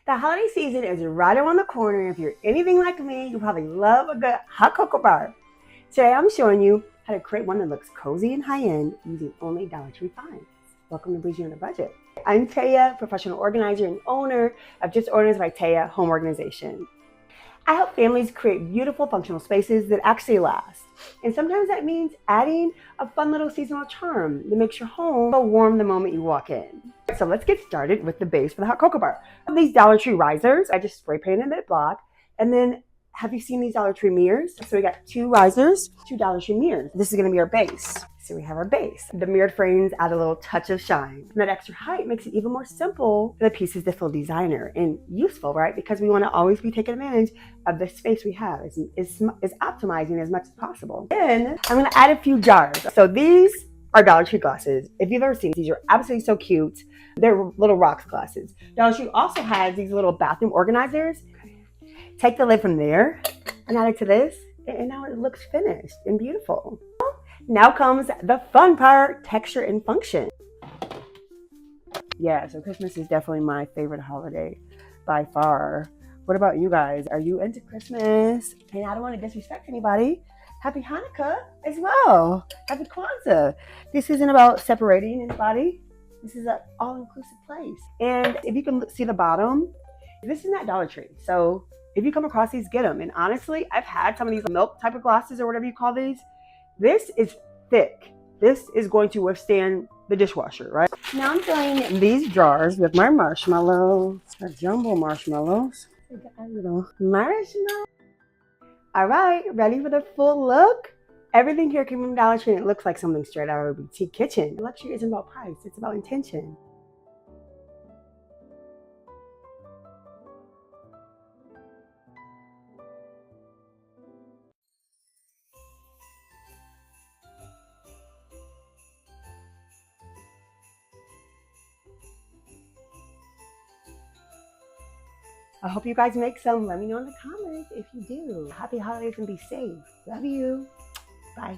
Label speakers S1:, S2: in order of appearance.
S1: The holiday season is right around the corner. If you're anything like me, you probably love a good hot cocoa bar. Today I'm showing you how to create one that looks cozy and high-end using only Dollar Tree finds. Welcome to Bougie on a Budget. I'm Taya, professional organizer and owner of Just Orders by Taya Home Organization. I help families create beautiful functional spaces that actually last. And sometimes that means adding a fun little seasonal charm that makes your home feel warm the moment you walk in. So let's get started with the base for the hot cocoa bar. These Dollar Tree risers, I just spray painted that block. And then have you seen these Dollar Tree mirrors? So we got 2 risers, 2 Dollar Tree mirrors. This is gonna be our base. So we have our base. The mirrored frames add a little touch of shine. And that extra height makes it even more simple for the pieces that feel designer and useful, right? Because we wanna always be taking advantage of the space we have. Is optimizing as much as possible. Then I'm gonna add a few jars. So these are Dollar Tree glasses. If you've ever seen these, are absolutely so cute. They're little rocks glasses. Dollar Tree also has these little bathroom organizers. Take the lid from there and add it to this, and now it looks finished and beautiful. Now comes the fun part, texture and function. Yeah, so Christmas is definitely my favorite holiday by far. What about you guys? Are you into Christmas? And I don't want to disrespect anybody. Happy Hanukkah as well. Happy Kwanzaa. This isn't about separating anybody. This is an all-inclusive place. And if you can see the bottom, this is not Dollar Tree. So if you come across these, get them. And honestly, I've had some of these milk type of glasses or whatever you call these. This is thick. This is going to withstand the dishwasher, right? Now I'm filling these jars with my marshmallows, our jumbo marshmallows. A little marshmallow. All right, ready for the full look? Everything here came from Dollar Tree and it looks like something straight out of a boutique kitchen. Luxury isn't about price, it's about intention. I hope you guys make some. Let me know in the comments if you do. Happy holidays and be safe. Love you. Bye.